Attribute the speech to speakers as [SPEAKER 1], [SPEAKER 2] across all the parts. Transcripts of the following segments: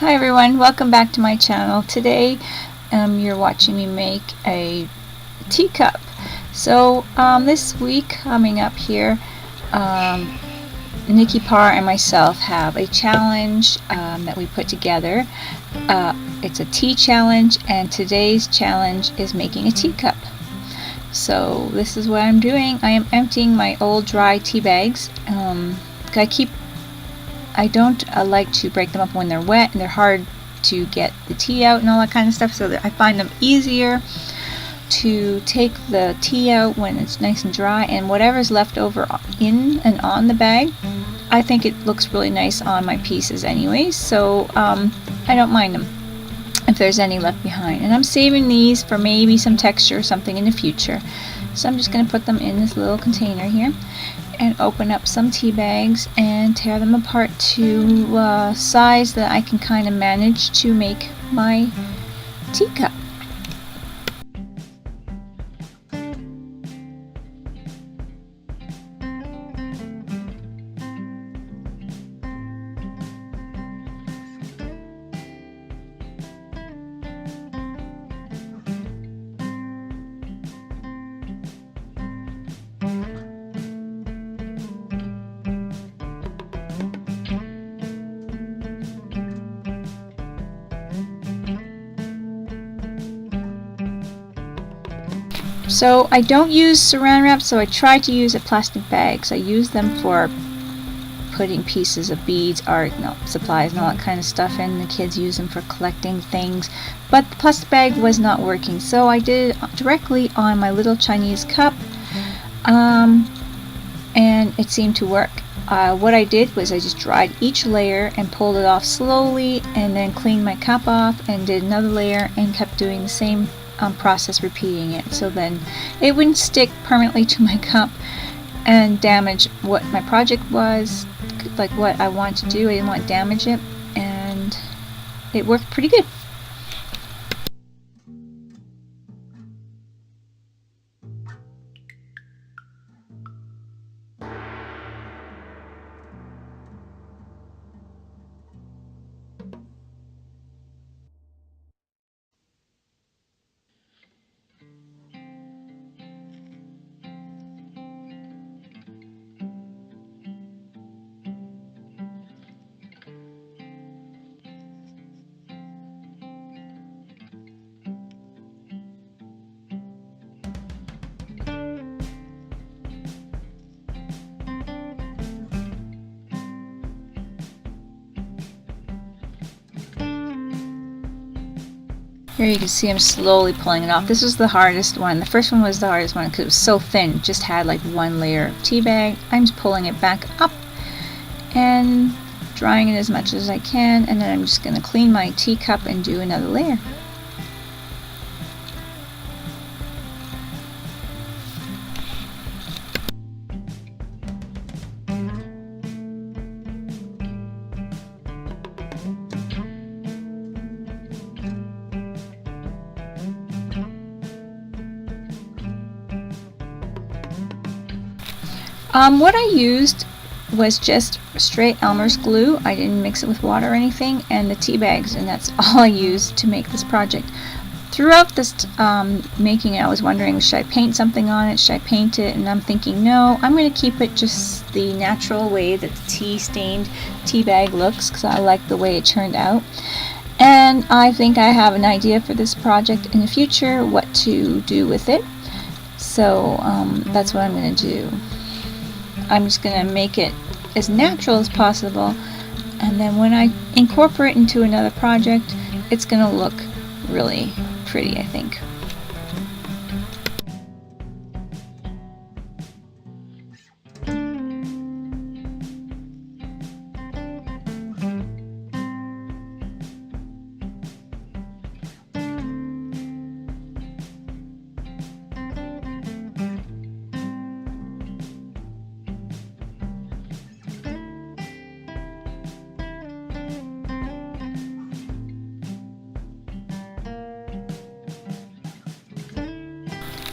[SPEAKER 1] Hi everyone, welcome back to my channel. Today you're watching me make a teacup. So this week coming up here, Nicky and myself have a challenge that we put together. It's a tea challenge, and today's challenge is making a teacup. So this is what I'm doing. I am emptying my old dry tea bags. I don't like to break them up when they're wet and they're hard to get the tea out and all that kind of stuff, so that I find them easier to take the tea out when it's nice and dry, and whatever's left over in and on the bag, I think it looks really nice on my pieces anyways, so I don't mind them if there's any left behind. And I'm saving these for maybe some texture or something in the future. So I'm just going to put them in this little container here and open up some tea bags and tear them apart to size that I can kind of manage to make my teacup. So I don't use saran wrap, so I try to use a plastic bag. So I use them for putting pieces of beads, art, supplies and all that kind of stuff in. The kids use them for collecting things, but the plastic bag was not working, so I did it directly on my little Chinese cup, and it seemed to work. What I did was I just dried each layer and pulled it off slowly, and then cleaned my cup off and did another layer and kept doing the same process, repeating it, so then it wouldn't stick permanently to my cup and damage what my project was, like what I wanted to do. I didn't want to damage it, and it worked pretty good. Here you can see I'm slowly pulling it off. This was the hardest one. The first one was the hardest one because it was so thin. It just had like one layer of tea bag. I'm just pulling it back up and drying it as much as I can, and then I'm just going to clean my teacup and do another layer. What I used was just straight Elmer's glue. I didn't mix it with water or anything, and the tea bags, and that's all I used to make this project. Throughout this making it, I was wondering, should I paint something on it? Should I paint it? And I'm thinking, no, I'm going to keep it just the natural way that the tea-stained tea bag looks, because I like the way it turned out. And I think I have an idea for this project in the future, what to do with it. So that's what I'm going to do. I'm just going to make it as natural as possible, and then when I incorporate it into another project, it's going to look really pretty, I think.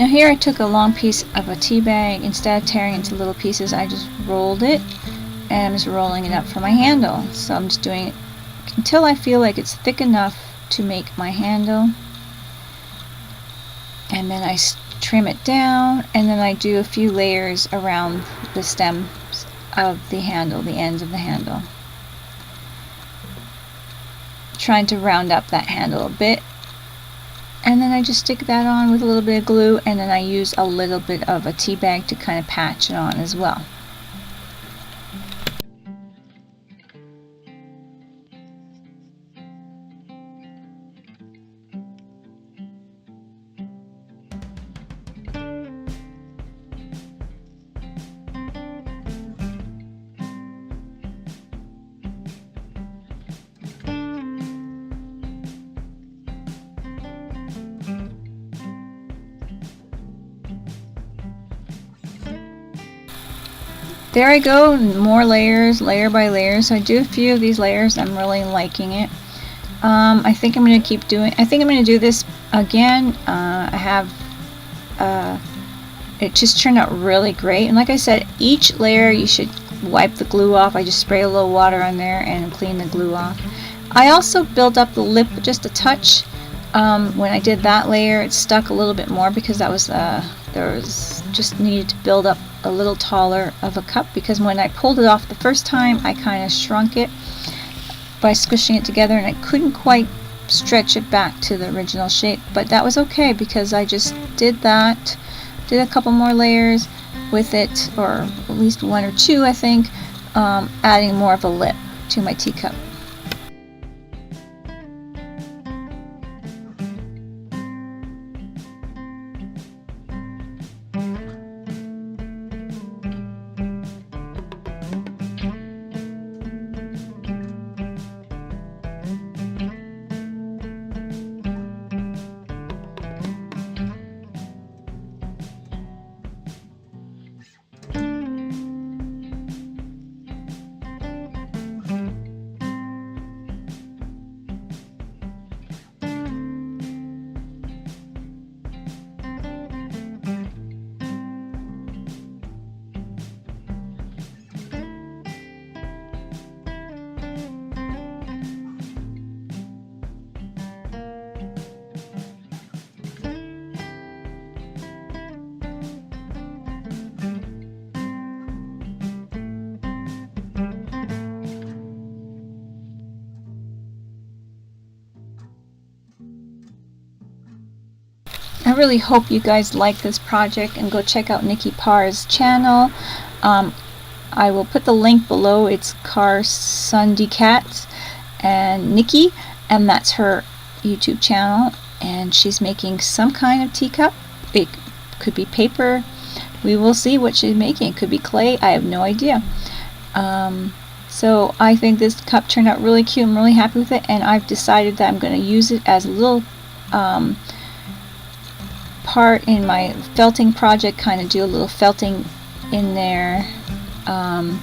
[SPEAKER 1] Now here I took a long piece of a tea bag. Instead of tearing it into little pieces, I just rolled it, and I'm just rolling it up for my handle. So I'm just doing it until I feel like it's thick enough to make my handle, and then I trim it down, and then I do a few layers around the stems of the handle, the ends of the handle, trying to round up that handle a bit. And then I just stick that on with a little bit of glue, and then I use a little bit of a tea bag to kind of patch it on as well. There I go, more layers, layer by layer. So I do a few of these layers. I'm really liking it. I think I'm going to keep doing. I think I'm going to do this again. It just turned out really great. And like I said, each layer you should wipe the glue off. I just spray a little water on there and clean the glue off. I also built up the lip just a touch. When I did that layer, it stuck a little bit more because that was just needed to build up a little taller of a cup, because when I pulled it off the first time I kind of shrunk it by squishing it together, and I couldn't quite stretch it back to the original shape. But that was okay because I just did that, did a couple more layers with it, or at least one or two I think, adding more of a lip to my teacup. I really hope you guys like this project, and go check out Nicky Parr's channel. I will put the link below. It's Carson DeCats and Nicky, and that's her YouTube channel, and she's making some kind of teacup. It could be paper. We will see what she's making. It could be clay. I have no idea. So I think this cup turned out really cute. I'm really happy with it, and I've decided that I'm going to use it as a little part in my felting project, kind of do a little felting in there, a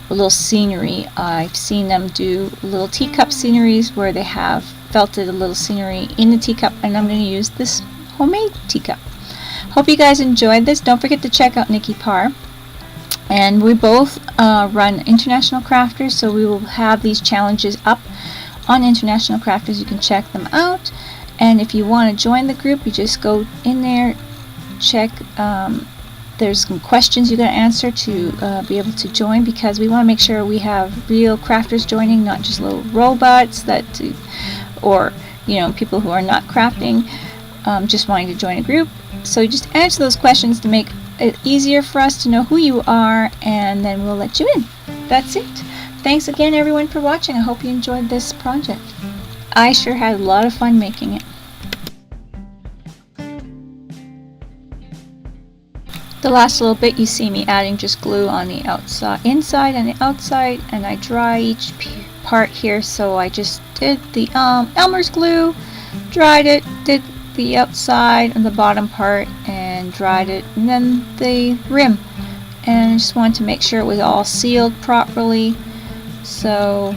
[SPEAKER 1] little scenery. I've seen them do little teacup sceneries where they have felted a little scenery in the teacup, and I'm going to use this homemade teacup. Hope you guys enjoyed this. Don't forget to check out Nicky Parr. And we both run International Crafters, so we will have these challenges up on International Crafters. You can check them out. And if you want to join the group, you just go in there, check. There's some questions you got to answer to be able to join, because we want to make sure we have real crafters joining, not just little robots that, or people who are not crafting, just wanting to join a group. So you just answer those questions to make it easier for us to know who you are, and then we'll let you in. That's it. Thanks again, everyone, for watching. I hope you enjoyed this project. I sure had a lot of fun making it. The last little bit, you see me adding just glue on the outside, inside and the outside, and I dry each part here. So I just did the Elmer's glue, dried it, did the outside and the bottom part, and dried it, and then the rim. And I just wanted to make sure it was all sealed properly, so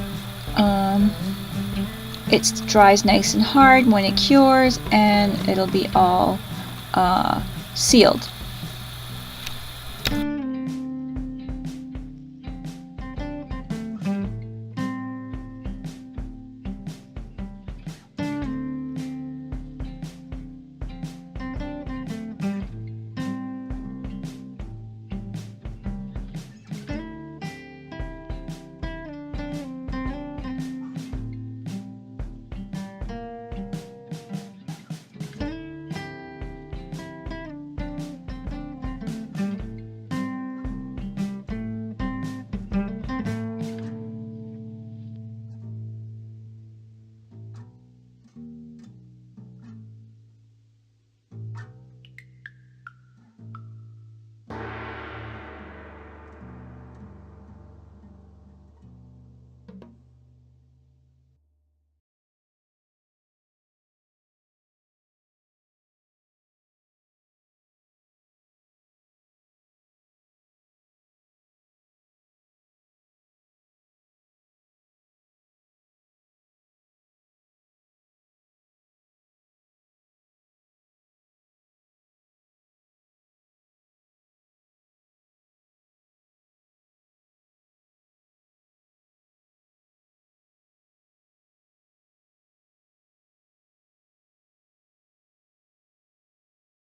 [SPEAKER 1] it dries nice and hard when it cures, and it'll be all sealed.